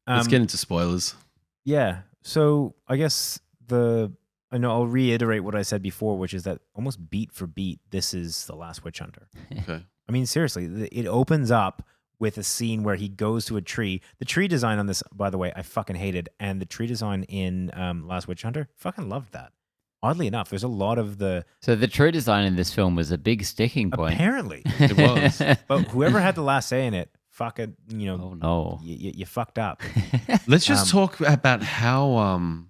Let's get into spoilers. Yeah. So I guess I know I'll reiterate what I said before, which is that almost beat for beat, this is The Last Witch Hunter. Okay. I mean, seriously, it opens up with a scene where he goes to a tree. The tree design on this, by the way, I fucking hated. And the tree design in Last Witch Hunter, fucking loved that. Oddly enough, there's a lot of the... So the tree design in this film was a big sticking point. Apparently. It was. But whoever had the last say in it, fucking, Oh, no. you fucked up. Let's just talk about how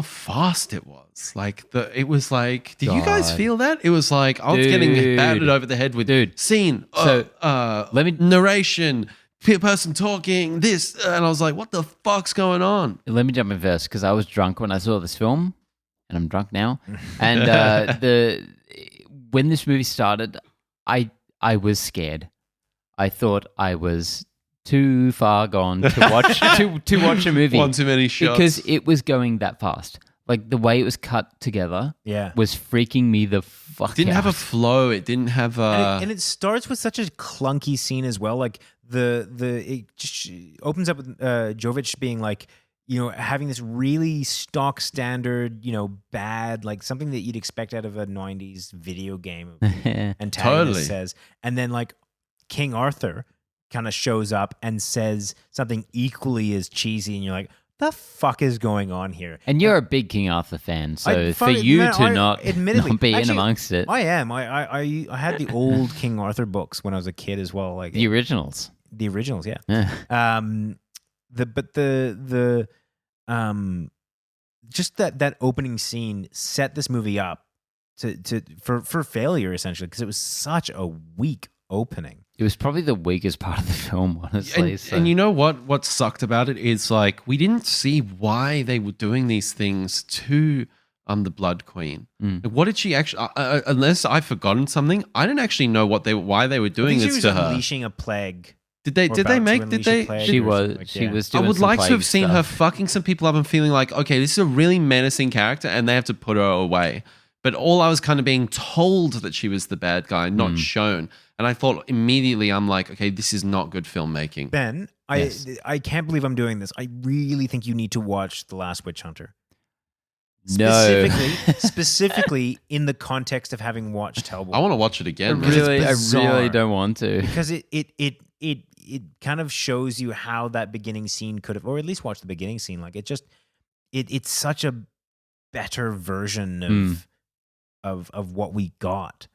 fast it was. Like it was like, did you guys God. feel that? It was like I was getting battered over the head with scene, let me narration, person talking, this, and I was like, what the fuck's going on? Let me jump in first because I was drunk when I saw this film, and I'm drunk now. And when this movie started, I was scared. I thought I was too far gone to watch to watch a movie. One too many shots. Because it was going that fast. Like the way it was cut together was freaking me the fuck Didn't out. have a flow. It didn't have a... And it starts with such a clunky scene as well. Like it just opens up with Jovich being like, having this really stock standard, bad, like something that you'd expect out of a 90s video game antagonist Totally. says. And then like King Arthur kind of shows up and says something equally as cheesy, and you're like, the fuck is going on here? And you're a big King Arthur fan, so for you to not be in amongst it. I am. I had the old King Arthur books when I was a kid as well. Like the originals. The originals, yeah. Just that opening scene set this movie up for failure essentially, because it was such a weak opening. It was probably the weakest part of the film, honestly. And you know what sucked about it is like we didn't see why they were doing these things to the Blood Queen. Like, what did she actually? Unless I've forgotten something, I didn't actually know why they were doing this to her. Unleashing a plague. Did they? She was. Doing I would like to have seen stuff. her fucking some people up and feeling like, okay, this is a really menacing character, and they have to put her away. But all I was kind of being told that she was the bad guy, not shown. And I thought immediately, I'm like, okay, this is not good filmmaking. Ben, Yes. I can't believe I'm doing this. I really think you need to watch The Last Witch Hunter. No. Specifically in the context of having watched Hellboy. I want to watch it again. I man. really don't want to. Because it kind of shows you how that beginning scene could have, or at least watch the beginning scene. Like it's such a better version of what we got.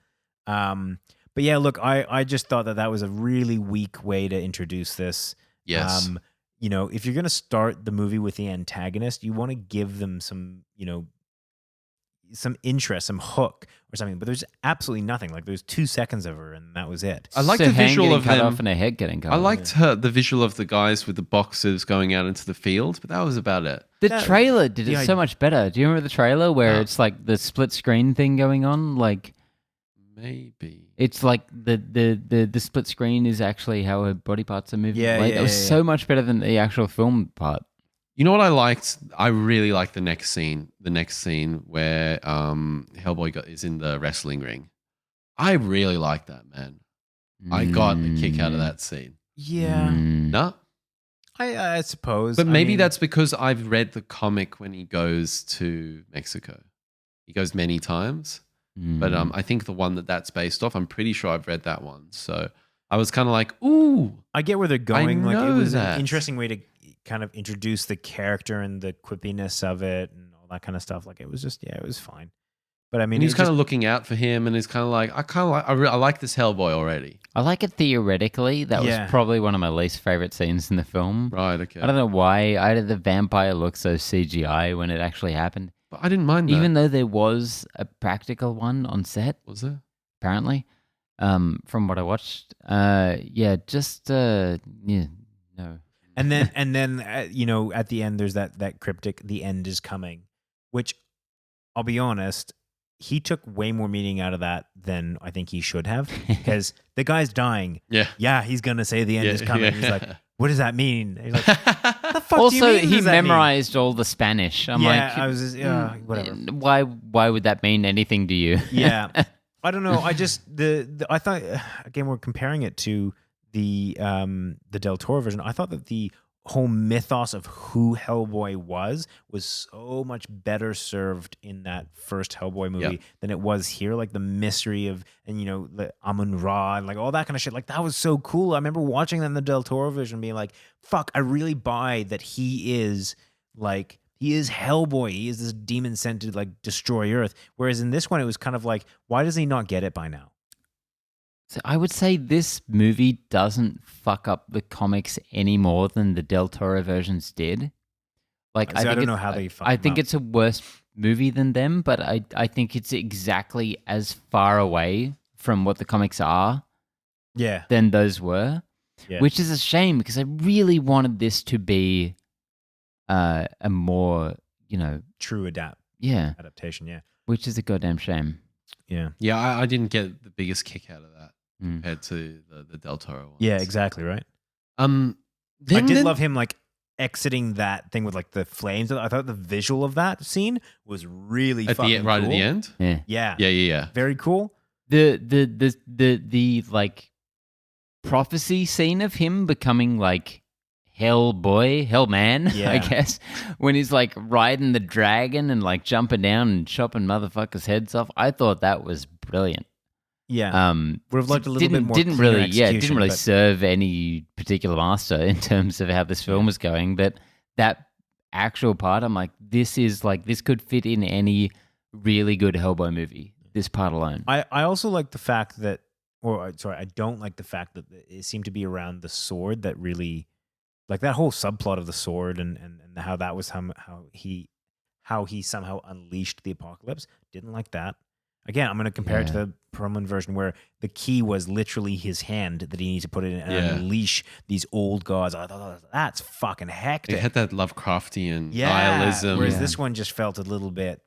But yeah, look, I just thought that was a really weak way to introduce this. Yes. If you're going to start the movie with the antagonist, you want to give them some, some interest, some hook or something. But there's absolutely nothing. Like there's 2 seconds of her, and that was it. I like So the hand visual getting of cut them. off and her head getting cut I off. liked the visual of the guys with the boxes going out into the field, but that was about it. The trailer did it the so much better. Do you remember the trailer where it's like the split screen thing going on? Like Maybe. it's like the split screen is actually how her body parts are moving. Yeah, like, yeah, it was yeah, so much better than the actual film part. You know what I liked? I really liked the next scene. The next scene where Hellboy is in the wrestling ring. I really liked that, man. I got a kick out of that scene. Yeah. No? I suppose. But maybe that's because I've read the comic when he goes to Mexico. He goes many times. But I think the one that's based off, I'm pretty sure I've read that one. So I was kind of like, ooh. I get where they're going. Like it know was that. an interesting way to kind of introduce the character and the quippiness of it and all that kind of stuff. Like it was just, it was fine. But I mean, And he's kind of looking out for him, and he's kind of like, I like this Hellboy already. I like it theoretically. That was probably one of my least favorite scenes in the film. Right, okay. I don't know why. I did the vampire look so CGI when it actually happened. But I didn't mind that. Even though there was a practical one on set. Was there? Apparently. From what I watched. No. And then at the end, there's that cryptic, the end is coming, which I'll be honest, he took way more meaning out of that than I think he should have, because the guy's dying. Yeah. He's going to say the end is coming. Yeah. He's like, what does that mean? He's like, the fuck Also, do you mean, he does that mean? memorized all the Spanish. I'm like, I was just, whatever. Why would that mean anything to you? Yeah. I don't know. I just, I thought, again, we're comparing it to the Del Toro version. I thought that the whole mythos of who Hellboy was so much better served in that first Hellboy movie than it was here. Like the mystery of, and the Amun-Ra and like all that kind of shit. Like that was so cool. I remember watching that in the Del Toro version, being like, fuck, I really buy that he is Hellboy. He is this demon sent to like destroy Earth. Whereas in this one, it was kind of like, why does he not get it by now? So I would say this movie doesn't fuck up the comics any more than the Del Toro versions did. Like, I don't know how they fuck I them think up. it's a worse movie than them, but I think it's exactly as far away from what the comics are than those were, which is a shame because I really wanted this to be a more, true adaptation. Yeah. Which is a goddamn shame. Yeah. Yeah, I didn't get the biggest kick out of that compared to the Del Toro ones. Yeah, exactly, right? I Then love him like exiting that thing with like the flames. I thought the visual of that scene was really at fucking right cool. at the end. Yeah. Yeah. Very cool. The like prophecy scene of him becoming like Hellboy, Hellman, I guess, when he's like riding the dragon and like jumping down and chopping motherfuckers' heads off. I thought that was brilliant. Yeah. Would have liked a little bit more didn't clear really execution, but- serve any particular master in terms of how this film was going. But that actual part, I'm like, this could fit in any really good Hellboy movie. This part alone. I also like the fact that, I don't like the fact that it seemed to be around the sword that really, like that whole subplot of the sword and how that was how he somehow unleashed the apocalypse. Didn't like that. Again, I'm going to compare it to the Perlman version where the key was literally his hand that he needed to put it in and unleash these old gods. I thought that's fucking hectic. It had that Lovecraftian nihilism. Whereas this one just felt a little bit.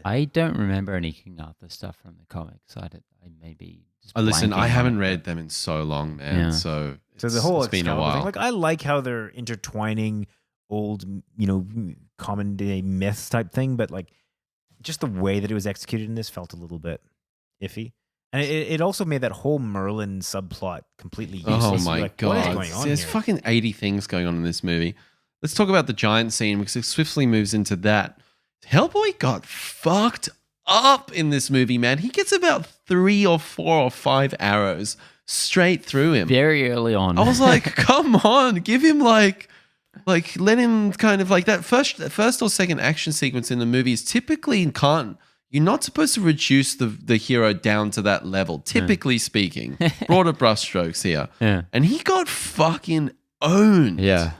I don't remember any King Arthur stuff from the comics. I maybe. Listen, I blanking haven't on it, read them in so long, man. Yeah. So the whole it's been a Excalibur while. thing, like I like how they're intertwining old, common day myths type thing, but like just the way that it was executed in this felt a little bit iffy. And it also made that whole Merlin subplot completely useless. Oh You're my like, god! what is going on There's here? fucking 80 things going on in this movie. Let's talk about the giant scene because it swiftly moves into that. Hellboy got fucked up in this movie, man. He gets about 3 or 4 or 5 arrows straight through him. very early on. I was like, come on, give him like let him kind of like that first or second action sequence in the movie is typically you're not supposed to reduce the hero down to that level, typically speaking. Broader brushstrokes here. Yeah. And he got fucking owned. Yeah.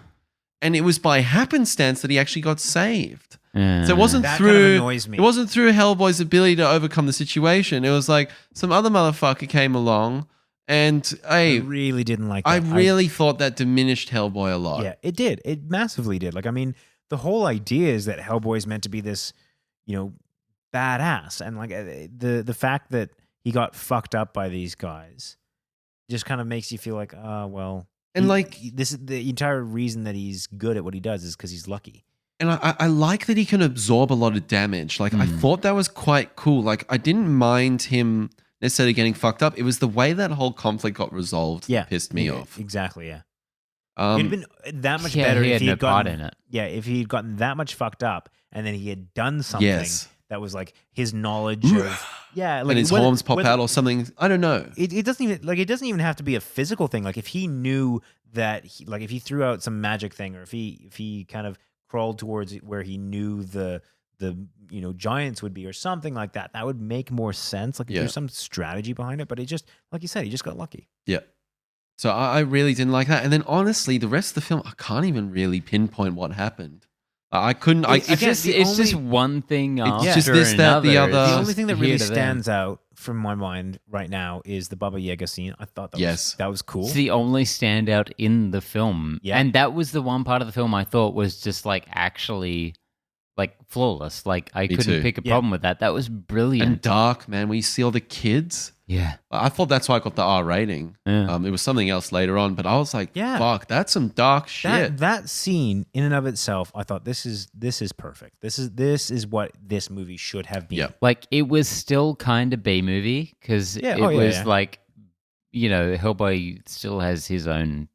And it was by happenstance that he actually got saved. Yeah. So it wasn't That through kind of annoys me. It wasn't through Hellboy's ability to overcome the situation. It was like some other motherfucker came along and I really didn't like that. I really thought that diminished Hellboy a lot. Yeah, it did. It massively did. Like, I mean, the whole idea is that Hellboy is meant to be this, badass, and like the fact that he got fucked up by these guys just kind of makes you feel like, well, And this is the entire reason that he's good at what he does is because he's lucky. And I like that he can absorb a lot of damage. Like, I thought that was quite cool. Like, I didn't mind him necessarily getting fucked up. It was the way that whole conflict got resolved that pissed me off. Exactly, yeah. It'd been that much Yeah, better he if had he no had part gotten in it. Yeah, if he had gotten that much fucked up and then he had done something that was like his knowledge of like and his horns pop out or something. I don't know. It doesn't even have to be a physical thing. Like if he knew that if he threw out some magic thing or if he kind of crawled towards where he knew the giants would be or something like that, that would make more sense. Like if there's some strategy behind it, but it just, like you said, he just got lucky. Yeah. So I really didn't like that. And then honestly, the rest of the film, I can't even really pinpoint what happened. I couldn't. It's just one thing. It's just this, that, the other. The only thing that really here to there. stands out from my mind right now is the Baba Yaga scene. I thought that was cool. It's the only standout in the film. Yeah. And that was the one part of the film I thought was just like actually like flawless. Like I couldn't too. pick a problem with that. That was brilliant. And dark, man. When you see all the kids. Yeah. I thought that's why I got the R rating. Yeah. It was something else later on, but I was like, Yeah. fuck, that's some dark shit. That scene in and of itself, I thought this is perfect. This is what this movie should have been. Yeah. Like it was still kind of B movie because it was like, Hellboy still has his own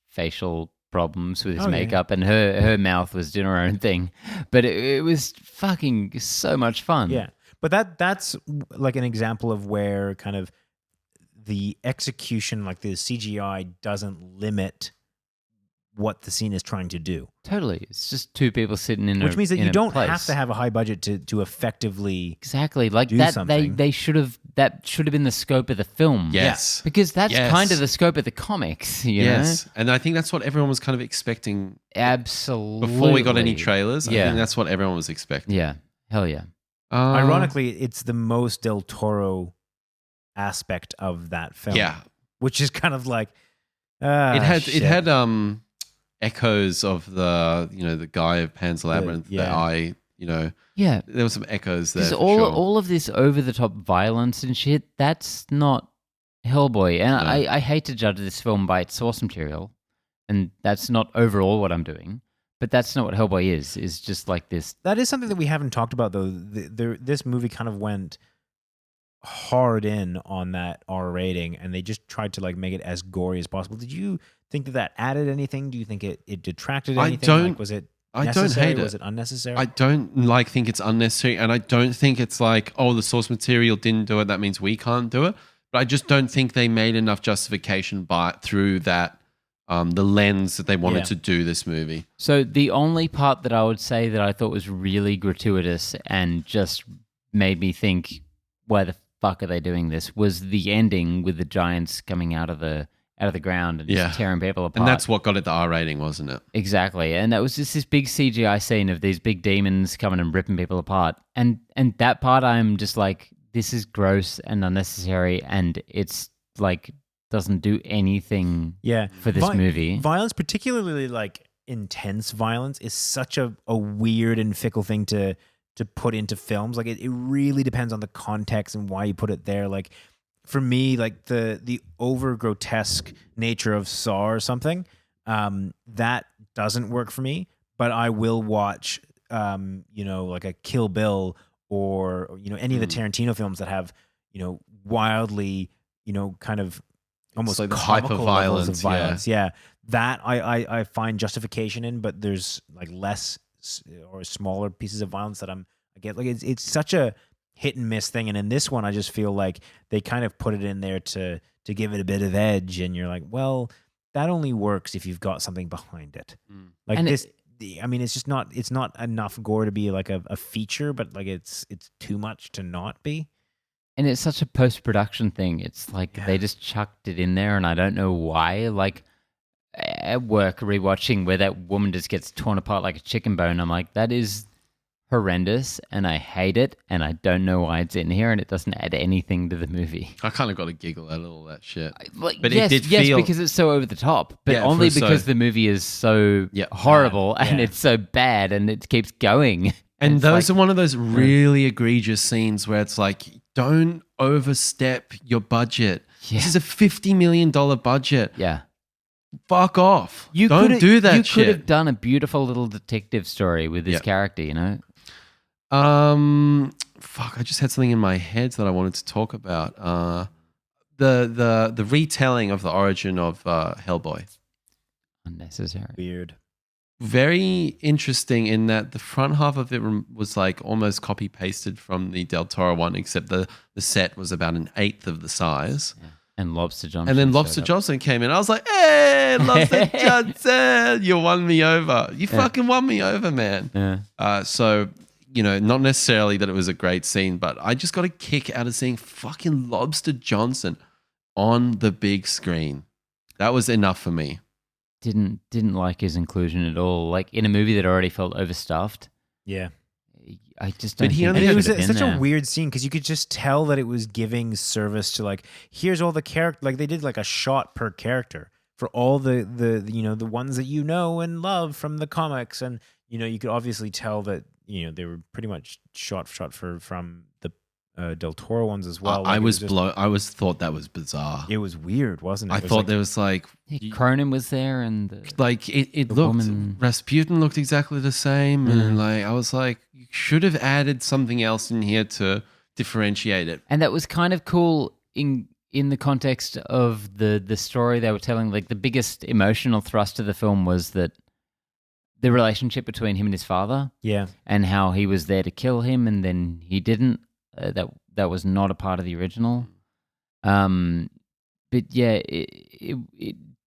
facial problems with his Oh, yeah. makeup, and her mouth was doing her own thing. But it was fucking so much fun. Yeah. But that's like an example of where kind of the execution, like the CGI, doesn't limit what the scene is trying to do. Totally. It's just two people sitting in Which means that in you a don't place. have to have a high budget to effectively. Exactly. Like do that something. they should have that should have been the scope of the film. Yes. Because that's Yes. kind of the scope of the comics, you Yes. And I think that's what everyone was kind of expecting know? Absolutely. before we got any trailers. I Yeah. think that's what everyone was expecting. Yeah. Hell yeah. Ironically, it's the most Del Toro aspect of that film. Yeah. Which is kind of like. It shit. had echoes of the guy of Pan's Labyrinth, the yeah. eye, Yeah. there were some echoes there. Because For all sure. all of this over the top violence and shit, that's not Hellboy. And No. I hate to judge this film by its source material, and that's not overall what I'm doing. But that's not what Hellboy is. Is just like this. That is something that we haven't talked about, though. This movie kind of went hard in on that R rating, and they just tried to like make it as gory as possible. Did you think that added anything? Do you think it detracted I anything? don't- Like, was it I don't necessary? hate it. Was it unnecessary? I don't think it's unnecessary, and I don't think it's like, oh, the source material didn't do it, that means we can't do it. But I just don't think they made enough justification through that the lens that they wanted Yeah. to do this movie. So the only part that I would say that I thought was really gratuitous and just made me think, why the fuck are they doing this? Was the ending with the giants coming out of the ground and Yeah. just tearing people apart. And that's what got it the R rating, wasn't it? Exactly. And that was just this big CGI scene of these big demons coming and ripping people apart. And that part I'm just like, this is gross and unnecessary, and it's like doesn't do anything yeah. for this movie. Violence, particularly like intense violence, is such a weird and fickle thing to put into films. Like it really depends on the context and why you put it there. Like for me, like the over grotesque nature of Saw or something, that doesn't work for me. But I will watch, like a Kill Bill or any of the Tarantino films that have, wildly, kind of almost like the comical levels of hyper-violence, violence. Yeah, that I find justification in, but there's like less or smaller pieces of violence that I get. Like it's such a hit and miss thing, and in this one, I just feel like they kind of put it in there to give it a bit of edge, and you're like, well, that only works if you've got something behind it. Like And this. I mean, it's not enough gore to be like a feature, but like it's too much to not be. And it's such a post-production thing. It's like they just chucked it in there, and I don't know why. Like at work, rewatching where that woman just gets torn apart like a chicken bone, I'm like, that is horrendous, and I hate it, and I don't know why it's in here, and it doesn't add anything to the movie. I kind of got a giggle at all that shit. Like, But yes, it did yes, feel... because it's so over the top, but Yeah, only for because so- the movie is so Yeah. horrible and Yeah. it's so bad, and it keeps going. And It's those like- are one of those really egregious scenes where it's like, don't overstep your budget. Yeah. This is a $50 million budget. Yeah. Fuck off. You Don't could've- do that You shit. could have done a beautiful little detective story with this Yeah. character, you know? Fuck, I just had something in my head that I wanted to talk about. The retelling of the origin of Hellboy. Unnecessary. Weird. Very interesting in that the front half of it was like almost copy pasted from the Del Toro one, except the set was about an eighth of the size. Yeah. And Lobster Johnson. And then Lobster showed up. Johnson came in. I was like, hey, Lobster Johnson, you won me over. You fucking won me over, man. Yeah. So, not necessarily that it was a great scene, but I just got a kick out of seeing fucking Lobster Johnson on the big screen. That was enough for me. Didn't like his inclusion at all. Like in a movie that already felt overstuffed. Yeah. I just don't But he think only it And it had was should have such been a there. weird scene because you could just tell that it was giving service to like, here's all the character. Like they did like a shot per character for all the the ones that you know and love from the comics, and you could obviously tell that they were pretty much shot from the Del Toro ones as well. Like, I it was just- I was thought that was bizarre. It was weird, wasn't it? I It was thought like, there was like Yeah, Cronin was there, and it the looked woman- Rasputin looked exactly the same, and like I was like, you should have added something else in here to differentiate it. that was kind of cool in in the context of the story they were telling, like the biggest emotional thrust of the film was that the relationship between him and his father, and how he was there to kill him and then he didn't. That was not a part of the original. But yeah,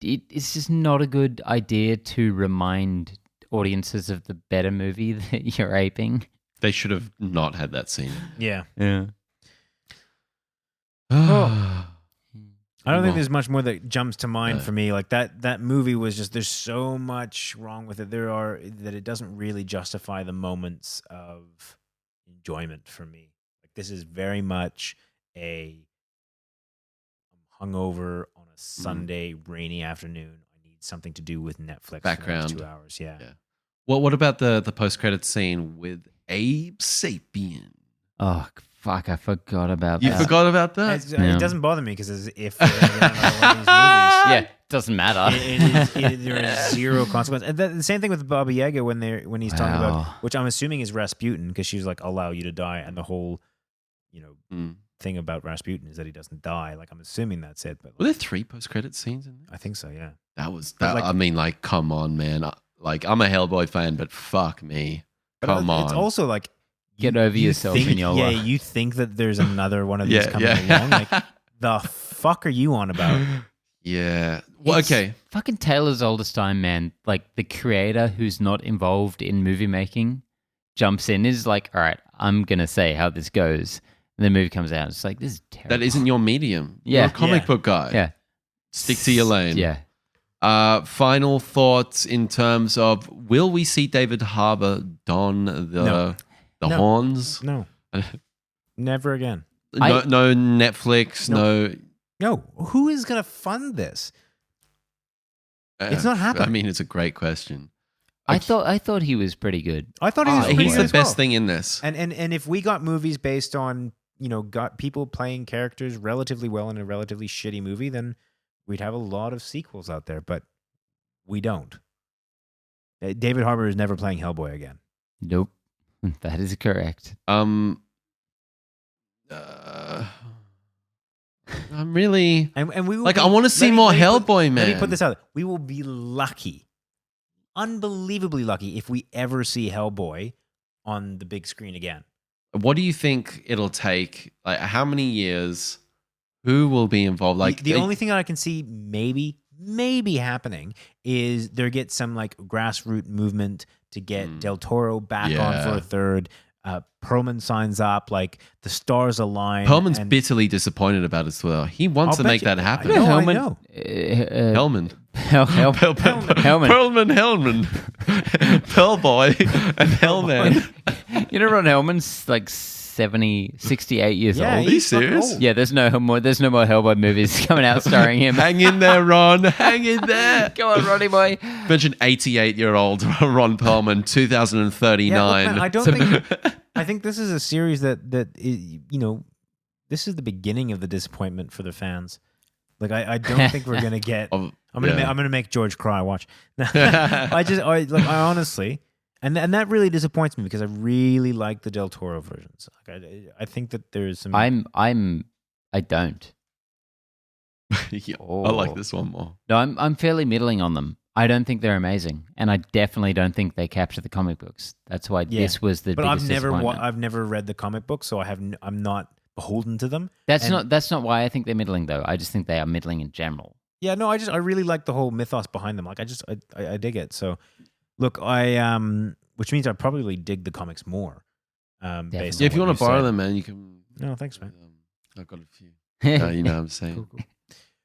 it's just not a good idea to remind audiences of the better movie that you're aping. They should have not had that scene. Yeah. Oh. I don't think there's much more that jumps to mind for me. Like that movie was just, there's so much wrong with it. That it doesn't really justify the moments of enjoyment for me. Like this is very much I'm hungover on a Sunday rainy afternoon. I need something to do with Netflix Background. for the next 2 hours. Yeah. Well, what about the post-credit scene with Abe Sapien? Oh, fuck, I forgot about You that. forgot about that? It doesn't bother me because if they're gonna get another one of these movies, Yeah, doesn't matter. there is zero consequence. And the same thing with Baba Yaga when he's talking about, which I'm assuming is Rasputin, because she's like, allow you to die, and the whole, thing about Rasputin is that he doesn't die. Like, I'm assuming that's it. But Were there 3 post-credit scenes in there? I think so. Yeah. That was But that. like- I mean, like, come on, man. I'm a Hellboy fan, but fuck me. Come on. It's also like, Get over yourself think, in your yeah. life. You think that there's another one of these coming yeah. along? Like, the fuck are you on about? Yeah. Well, It's okay. Fucking Taylor's oldest time, man. Like the creator who's not involved in movie making jumps in, is like, all right, I'm going to say how this goes. And the movie comes out. It's like, this is terrible. That isn't your medium. Yeah. You're a comic Yeah. book guy. Yeah. Stick to your lane. Yeah. Final thoughts in terms of, will we see David Harbour don the No. horns? No. Never again. No Netflix. No. Who is going to fund this? It's not happening. I mean, it's a great question. I thought he was pretty good. I thought he was pretty He's good the as well. best thing in this. And if we got movies based on, got people playing characters relatively well in a relatively shitty movie, then we'd have a lot of sequels out there, but we don't. David Harbour is never playing Hellboy again. Nope. That is correct. I'm really And we will I want to see more Hellboy, man. Let me put this out there. We will be lucky, unbelievably lucky, if we ever see Hellboy on the big screen again. What do you think it'll take? Like, how many years? Who will be involved? Like, the only thing that I can see maybe happening is there gets some like grassroots movement to get Del Toro back on for a third. Perlman signs up, like the stars align. Perlman's bitterly dispersoned about it as well. He wants to make that happen. I know. Hellman. Hellman. Pearlboy and Hellman. You know Ron Hellman's like 68 years Yeah, old. Are you he's fucking serious? old. Yeah, there's no more Hellboy movies coming out starring him. Hang in there, Ron. Hang in there. Come on, Ronnie boy. Mention 88-year-old Ron Perlman, 2039. Yeah, look, man, I don't think. I think this is a series that this is the beginning of the disappointment for the fans. Like I don't think we're gonna get. I'm gonna make George cry. Watch. I honestly, and that really disappoints me because I really like the Del Toro versions. Like I think that there's some. I don't. Yeah, I like this one more. No, I'm fairly middling on them. I don't think they're amazing, and I definitely don't think they capture the comic books. That's why this was the biggest disappointment. I've never read the comic book, so I'm not beholden to them. That's not why I think they're middling though. I just think they are middling in general. Yeah, no, I really like the whole mythos behind them. Like I dig it. So look, which means I probably dig the comics more. Based on If you what want to borrow said. them, man, you can. No, thanks, man. I've got a few. You know what I'm saying. Cool.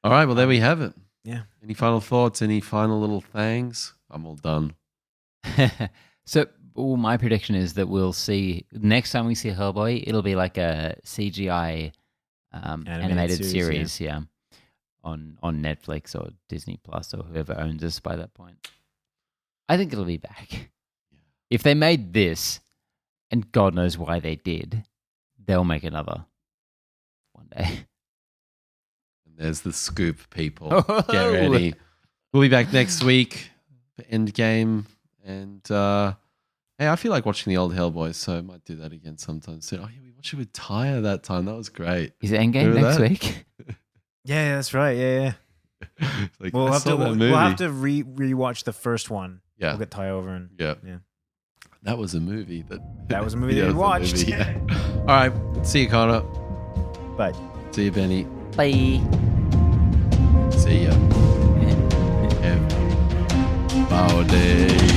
All right, well, there we have it. Yeah. Any final thoughts? Any final little things? I'm all done. So my prediction is that we'll see next time we see Hellboy, it'll be like a CGI animated series, yeah, on Netflix or Disney Plus or whoever owns us by that point. I think it'll be back. If they made this, and God knows why they did, they'll make another one day. There's the scoop, people. Get ready. We'll be back next week for Endgame. And hey, I feel like watching the old Hellboy, so I might do that again sometime soon. Oh, yeah, we watched it with Tyre that time. That was great. Is it Endgame Remember next that? week? Yeah, that's right. Yeah. Like, We'll I have saw to that we'll movie. have to rewatch the first one. Yeah. We'll get Ty over and Yeah. yeah. That was a movie. That was a movie that that we was a watched. movie, yeah. All right. See you, Connor. But See you, Benny. Bye. See ya. Bowdy.